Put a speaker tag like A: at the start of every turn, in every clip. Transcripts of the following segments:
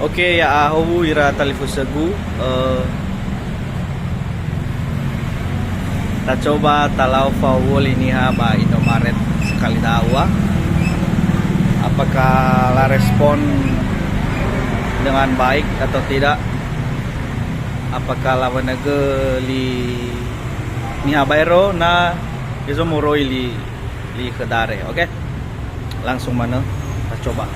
A: Oke ya ahu ira talifusegu kita coba talau fawul ini ba Indomaret sekali dakwah. Apakah la respon dengan baik atau tidak? Apakah lawan li niha bayro na iso muroi li kedare. Oke, langsung mana kita coba.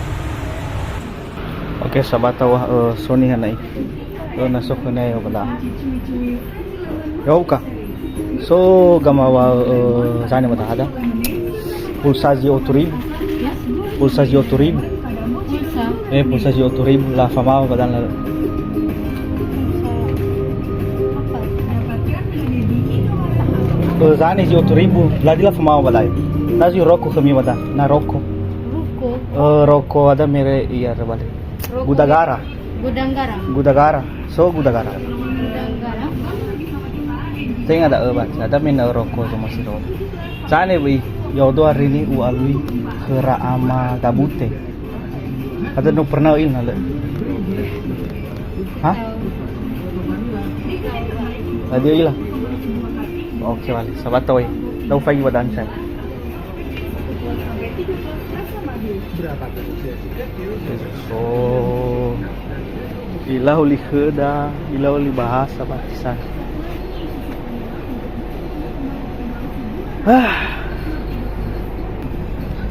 A: Oke, sahabat tawah Sony hanai nasok hanai bala yau ka so gamawa zane mata ada pulsaji oturib pulsa oturib la fama badan la zane ji oturib la di la fama balai nazi roko kami mata na roko ada mere iya balik Gudagara. So Gudagara. Saya ada obat. Ada mina rokok sama si rokok. Sana bi, yodo hari ini ualui kera ama gabute. Ada no pernah il nale. Hah? Ada ilah. Oke wali. Sabat toy. Tahu pagi badan saya. So ilah uli kheda, ilah uli bahasa batisan.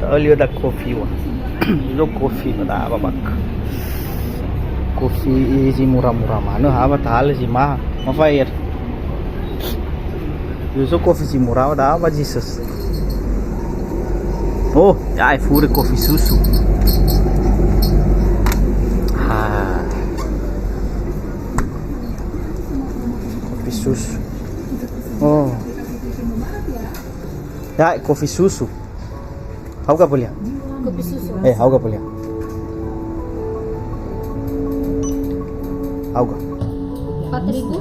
A: Tahu ada kopi wah. Itu kopi pada apa bak? Kopi si murah-murah mana? Apa tahal si mah? Mafair. Itu kopi si murah pada apa Jesus? Oh, ya fure kopi susu. Kopi susu. Oh. Ya, kopi susu. How ka boleh?
B: Kopi susu.
A: How ka boleh? How ka?
B: 4,000.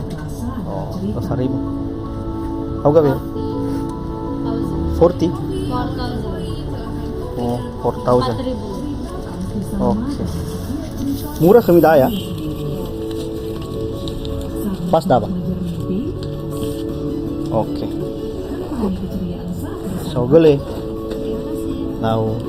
A: Oh, 4,000. How ka boleh? 40.
B: 4,000.
A: Oh, 4,000.
B: 4,000.
A: Oke. Murah kami dah ya. Pas dah pak. Oke. So gele. Now